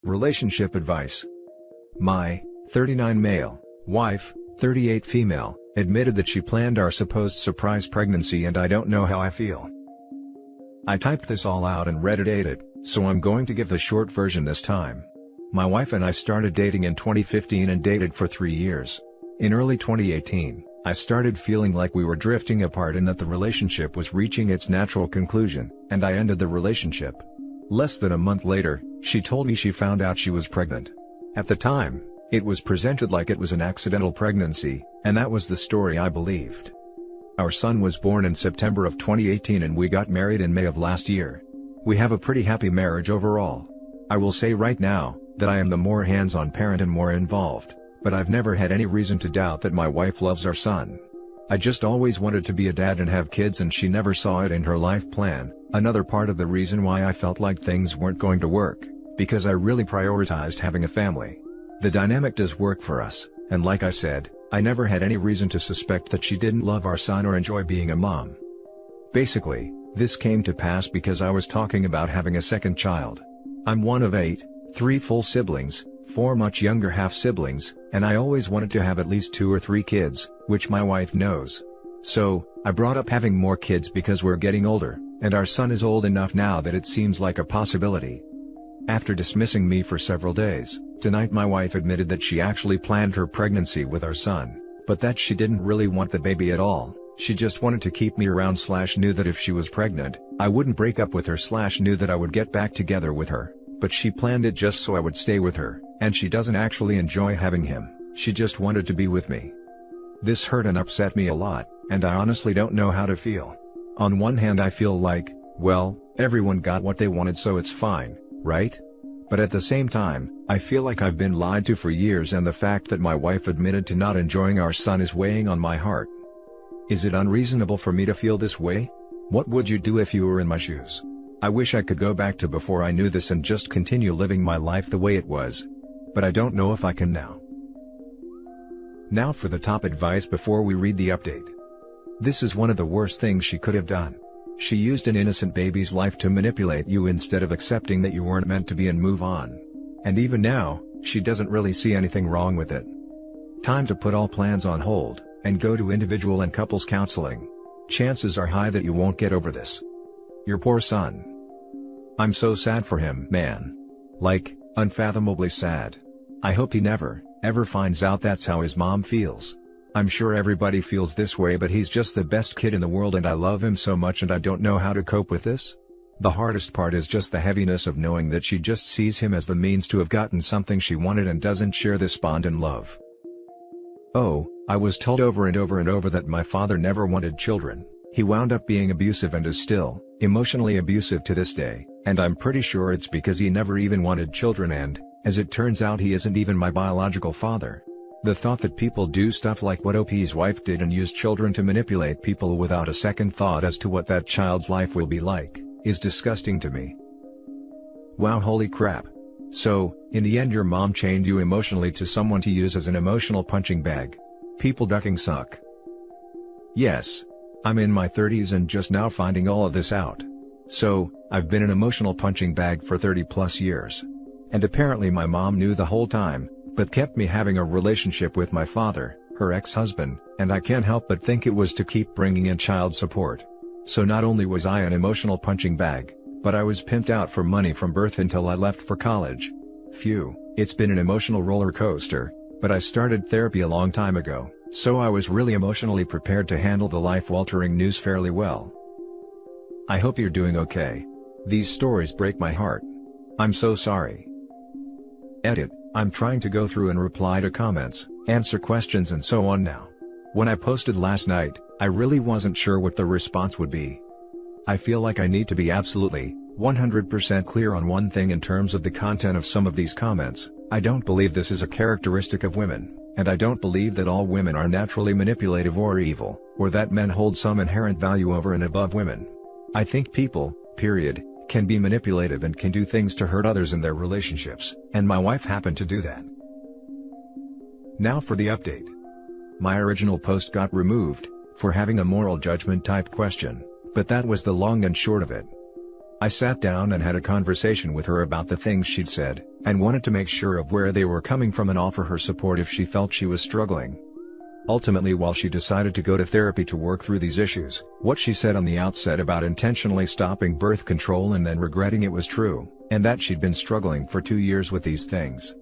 Relationship advice. My 39 male wife, 38 female, admitted that she planned our supposed surprise pregnancy, and I don't know how I feel. I typed this all out and Reddit it, so I'm going to give the short version this time. My wife and I started dating in 2015 and dated for 3 years. In early 2018, I started feeling like we were drifting apart and that the relationship was reaching its natural conclusion, and I ended the relationship. Less than a month later, she told me she found out she was pregnant. At the time, it was presented like it was an accidental pregnancy, and that was the story I believed. Our son was born in September of 2018 and we got married in May of last year. We have a pretty happy marriage overall. I will say right now, that I am the more hands-on parent and more involved, but I've never had any reason to doubt that my wife loves our son. I just always wanted to be a dad and have kids, and she never saw it in her life plan. Another part of the reason why I felt like things weren't going to work, because I really prioritized having a family. The dynamic does work for us, and like I said, I never had any reason to suspect that she didn't love our son or enjoy being a mom. Basically, this came to pass because I was talking about having a second child. I'm one of 8, 3 full siblings, 4 much younger half-siblings, and I always wanted to have at least 2 or 3 kids, which my wife knows. So, I brought up having more kids because we're getting older, and our son is old enough now that it seems like a possibility. After dismissing me for several days, tonight my wife admitted that she actually planned her pregnancy with our son, but that she didn't really want the baby at all. She just wanted to keep me around / knew that if she was pregnant, I wouldn't break up with her / knew that I would get back together with her, but she planned it just so I would stay with her, and she doesn't actually enjoy having him, she just wanted to be with me. This hurt and upset me a lot, and I honestly don't know how to feel. On one hand I feel like, well, everyone got what they wanted so it's fine, right? But at the same time, I feel like I've been lied to for years, and the fact that my wife admitted to not enjoying our son is weighing on my heart. Is it unreasonable for me to feel this way? What would you do if you were in my shoes? I wish I could go back to before I knew this and just continue living my life the way it was. But I don't know if I can now. Now for the top advice before we read the update. This is one of the worst things she could have done. She used an innocent baby's life to manipulate you instead of accepting that you weren't meant to be and move on. And even now, she doesn't really see anything wrong with it. Time to put all plans on hold, and go to individual and couples counseling. Chances are high that you won't get over this. Your poor son. I'm so sad for him, man. Like, unfathomably sad. I hope he never, ever finds out that's how his mom feels. I'm sure everybody feels this way, but he's just the best kid in the world and I love him so much, and I don't know how to cope with this. The hardest part is just the heaviness of knowing that she just sees him as the means to have gotten something she wanted and doesn't share this bond and love. Oh, I was told over and over and over that my father never wanted children. He wound up being abusive and is still, emotionally abusive to this day, and I'm pretty sure it's because he never even wanted children, and, as it turns out, he isn't even my biological father. The thought that people do stuff like what OP's wife did and use children to manipulate people without a second thought as to what that child's life will be like, is disgusting to me. Wow, holy crap. So, in the end your mom chained you emotionally to someone to use as an emotional punching bag. People ducking suck. Yes. I'm in my 30s and just now finding all of this out. So, I've been an emotional punching bag for 30+ years. And apparently my mom knew the whole time, but kept me having a relationship with my father, her ex-husband, and I can't help but think it was to keep bringing in child support. So not only was I an emotional punching bag, but I was pimped out for money from birth until I left for college. Phew, it's been an emotional roller coaster, but I started therapy a long time ago, so I was really emotionally prepared to handle the life-altering news fairly well. I hope you're doing okay. These stories break my heart. I'm so sorry. Edit. I'm trying to go through and reply to comments, answer questions and so on now. When I posted last night, I really wasn't sure what the response would be. I feel like I need to be absolutely, 100% clear on one thing in terms of the content of some of these comments. I don't believe this is a characteristic of women, and I don't believe that all women are naturally manipulative or evil, or that men hold some inherent value over and above women. I think people, period, can be manipulative and can do things to hurt others in their relationships, and my wife happened to do that. Now for the update. My original post got removed, for having a moral judgment type question, but that was the long and short of it. I sat down and had a conversation with her about the things she'd said, and wanted to make sure of where they were coming from and offer her support if she felt she was struggling. Ultimately, while she decided to go to therapy to work through these issues, what she said on the outset about intentionally stopping birth control and then regretting it was true, and that she'd been struggling for 2 years with these things.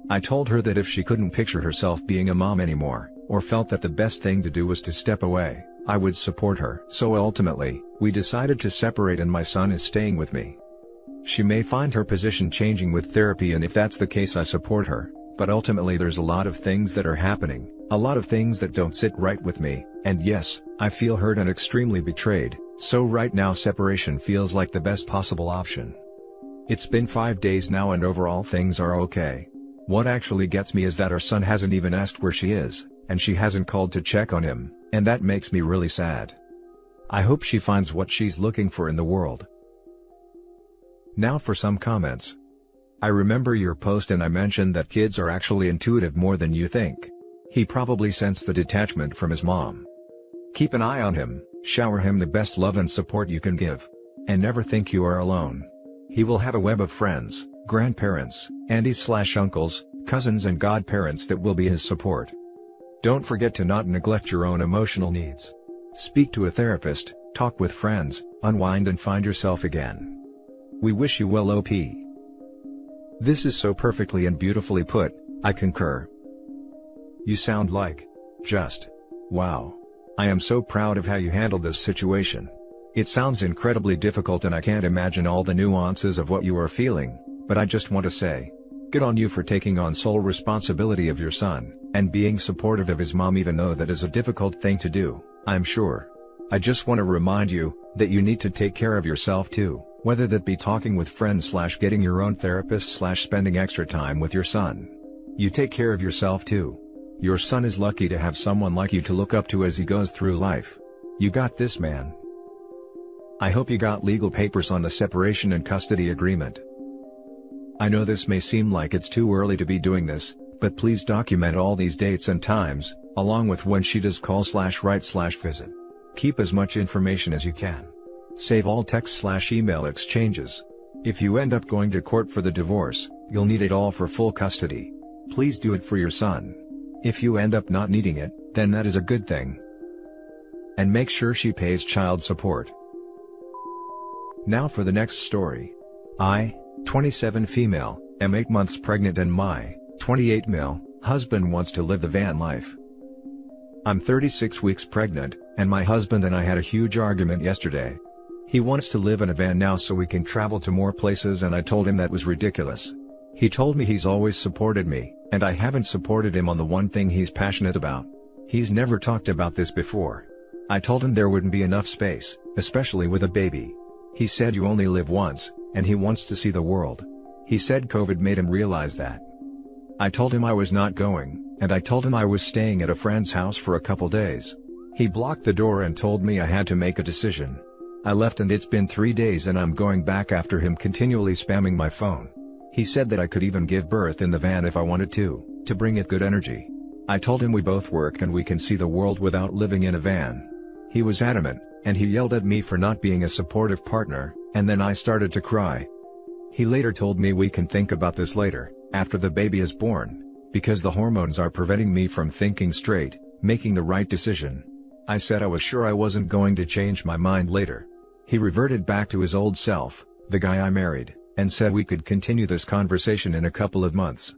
I told her that if she couldn't picture herself being a mom anymore, or felt that the best thing to do was to step away, I would support her. So ultimately, we decided to separate and my son is staying with me. She may find her position changing with therapy, and if that's the case I support her, but ultimately there's a lot of things that are happening, a lot of things that don't sit right with me, and yes, I feel hurt and extremely betrayed, so right now separation feels like the best possible option. It's been 5 days now and overall things are okay. What actually gets me is that our son hasn't even asked where she is, and she hasn't called to check on him, and that makes me really sad. I hope she finds what she's looking for in the world. Now for some comments. I remember your post and I mentioned that kids are actually intuitive more than you think. He probably sensed the detachment from his mom. Keep an eye on him, shower him the best love and support you can give. And never think you are alone. He will have a web of friends, grandparents, aunties/uncles, cousins and godparents that will be his support. Don't forget to not neglect your own emotional needs. Speak to a therapist, talk with friends, unwind and find yourself again. We wish you well, OP. This is so perfectly and beautifully put, I concur. You sound like, just, wow. I am so proud of how you handled this situation. It sounds incredibly difficult and I can't imagine all the nuances of what you are feeling, but I just want to say, good on you for taking on sole responsibility of your son, and being supportive of his mom even though that is a difficult thing to do, I'm sure. I just want to remind you, that you need to take care of yourself too, whether that be talking with friends/getting your own therapist/spending extra time with your son. You take care of yourself too. Your son is lucky to have someone like you to look up to as he goes through life. You got this, man. I hope you got legal papers on the separation and custody agreement. I know this may seem like it's too early to be doing this, but please document all these dates and times, along with when she does call/write/visit. Keep as much information as you can. Save all text/email exchanges. If you end up going to court for the divorce, you'll need it all for full custody. Please do it for your son. If you end up not needing it, then that is a good thing. And make sure she pays child support. Now for the next story. I, 27 female, am 8 months pregnant and my, 28 male, husband wants to live the van life. I'm 36 weeks pregnant, and my husband and I had a huge argument yesterday. He wants to live in a van now so we can travel to more places and I told him that was ridiculous. He told me he's always supported me, and I haven't supported him on the one thing he's passionate about. He's never talked about this before. I told him there wouldn't be enough space, especially with a baby. He said you only live once, and he wants to see the world. He said COVID made him realize that. I told him I was not going, and I told him I was staying at a friend's house for a couple days. He blocked the door and told me I had to make a decision. I left and it's been 3 days and I'm going back after him continually spamming my phone. He said that I could even give birth in the van if I wanted to bring it good energy. I told him we both work and we can see the world without living in a van. He was adamant, and he yelled at me for not being a supportive partner, and then I started to cry. He later told me we can think about this later, after the baby is born, because the hormones are preventing me from thinking straight, making the right decision. I said I was sure I wasn't going to change my mind later. He reverted back to his old self, the guy I married, and said we could continue this conversation in a couple of months.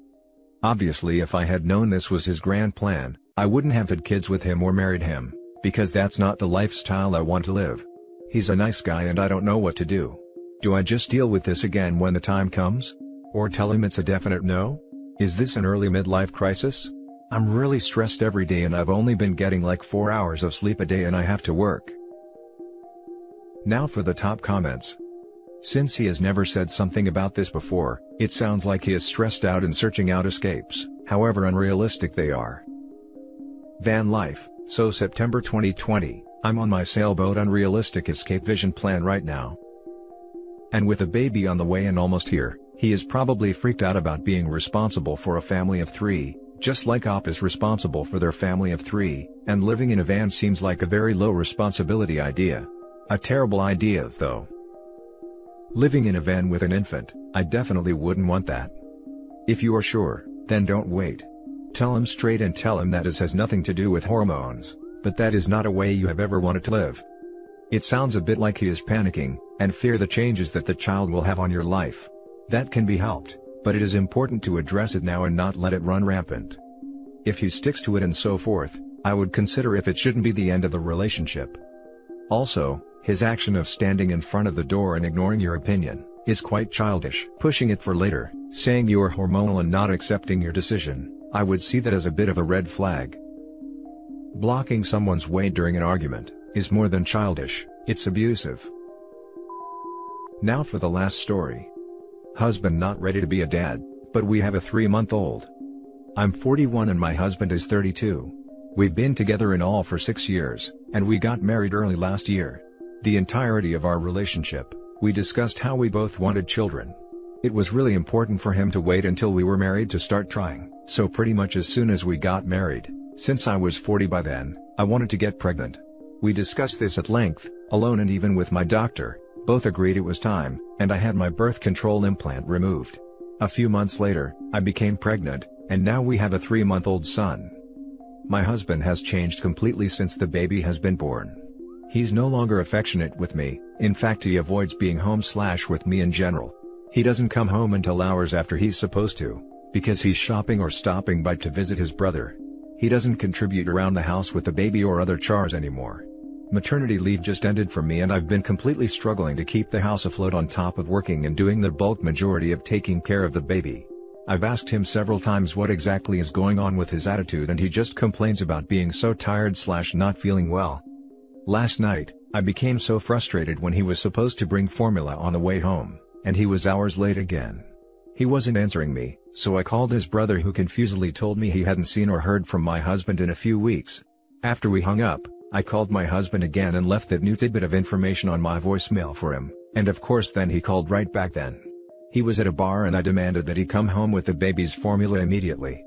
Obviously, if I had known this was his grand plan, I wouldn't have had kids with him or married him, because that's not the lifestyle I want to live. He's a nice guy and I don't know what to do. Do I just deal with this again when the time comes? Or tell him it's a definite no? Is this an early midlife crisis? I'm really stressed every day and I've only been getting like 4 hours of sleep a day and I have to work. Now for the top comments. Since he has never said something about this before, it sounds like he is stressed out and searching out escapes, however unrealistic they are. Van life. So September 2020, I'm on my sailboat unrealistic escape vision plan right now. And with a baby on the way and almost here, he is probably freaked out about being responsible for a family of 3, just like Op is responsible for their family of 3, and living in a van seems like a very low responsibility idea. A terrible idea though. Living in a van with an infant, I definitely wouldn't want that. If you are sure, then don't wait. Tell him straight and tell him that this has nothing to do with hormones, but that is not a way you have ever wanted to live. It sounds a bit like he is panicking, and fear the changes that the child will have on your life. That can be helped, but it is important to address it now and not let it run rampant. If he sticks to it and so forth, I would consider if it shouldn't be the end of the relationship. Also, his action of standing in front of the door and ignoring your opinion is quite childish. Pushing it for later, saying you are hormonal and not accepting your decision, I would see that as a bit of a red flag. Blocking someone's way during an argument is more than childish, it's abusive. Now for the last story. Husband not ready to be a dad, but we have a 3-month-old. I'm 41 and my husband is 32. We've been together in all for 6 years, and we got married early last year. The entirety of our relationship, we discussed how we both wanted children. It was really important for him to wait until we were married to start trying, so pretty much as soon as we got married, since I was 40 by then, I wanted to get pregnant. We discussed this at length, alone and even with my doctor, both agreed it was time, and I had my birth control implant removed. A few months later, I became pregnant, and now we have a 3-month-old son. My husband has changed completely since the baby has been born. He's no longer affectionate with me, in fact he avoids being home / with me in general. He doesn't come home until hours after he's supposed to, because he's shopping or stopping by to visit his brother. He doesn't contribute around the house with the baby or other chores anymore. Maternity leave just ended for me and I've been completely struggling to keep the house afloat on top of working and doing the bulk majority of taking care of the baby. I've asked him several times what exactly is going on with his attitude and he just complains about being so tired / not feeling well. Last night, I became so frustrated when he was supposed to bring formula on the way home, and he was hours late again. He wasn't answering me, so I called his brother who confusedly told me he hadn't seen or heard from my husband in a few weeks. After we hung up, I called my husband again and left that new tidbit of information on my voicemail for him, and of course then he called right back then. He was at a bar and I demanded that he come home with the baby's formula immediately.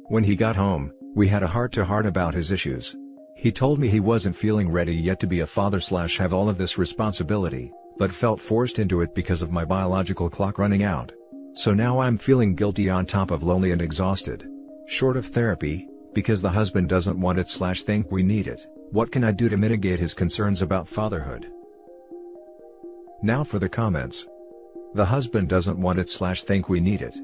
When he got home, we had a heart-to-heart about his issues. He told me he wasn't feeling ready yet to be a father / have all of this responsibility, but felt forced into it because of my biological clock running out. So now I'm feeling guilty on top of lonely and exhausted. Short of therapy, because the husband doesn't want it / think we need it. What can I do to mitigate his concerns about fatherhood? Now for the comments. The husband doesn't want it / think we need it.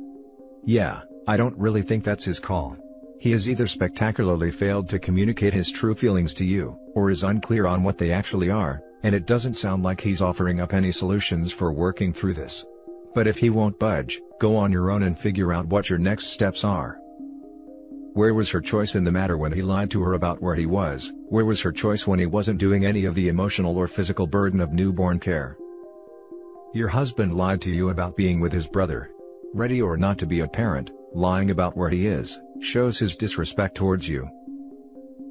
Yeah, I don't really think that's his call. He has either spectacularly failed to communicate his true feelings to you, or is unclear on what they actually are, and it doesn't sound like he's offering up any solutions for working through this. But if he won't budge, go on your own and figure out what your next steps are. Where was her choice in the matter when he lied to her about where he was? Where was her choice when he wasn't doing any of the emotional or physical burden of newborn care? Your husband lied to you about being with his brother. Ready or not to be a parent, lying about where he is, shows his disrespect towards you.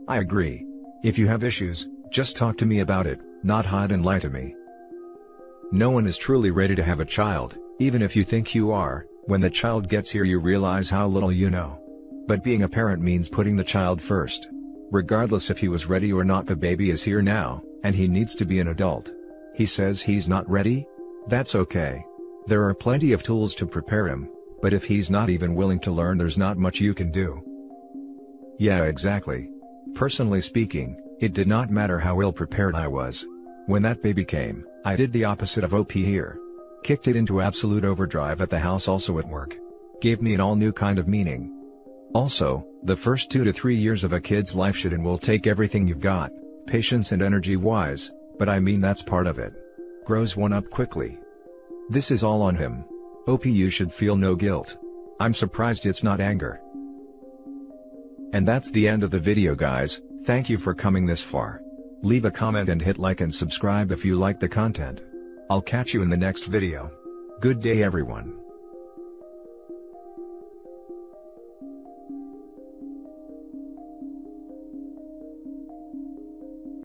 I agree. If you have issues, just talk to me about it, not hide and lie to me. No one is truly ready to have a child, even if you think you are. When the child gets here you realize how little you know. But being a parent means putting the child first. Regardless if he was ready or not, the baby is here now, and he needs to be an adult. He says he's not ready? That's okay. There are plenty of tools to prepare him, but if he's not even willing to learn, there's not much you can do. Yeah, exactly. Personally speaking, it did not matter how ill prepared I was. When that baby came, I did the opposite of OP here. Kicked it into absolute overdrive at the house, also at work. Gave me an all new kind of meaning. Also, the first 2 to 3 years of a kid's life should and will take everything you've got, patience and energy wise, but I mean that's part of it. Grows one up quickly. This is all on him. OP, you should feel no guilt. I'm surprised it's not anger. And that's the end of the video, guys. Thank you for coming this far. Leave a comment and hit like and subscribe if you like the content. I'll catch you in the next video. Good day everyone.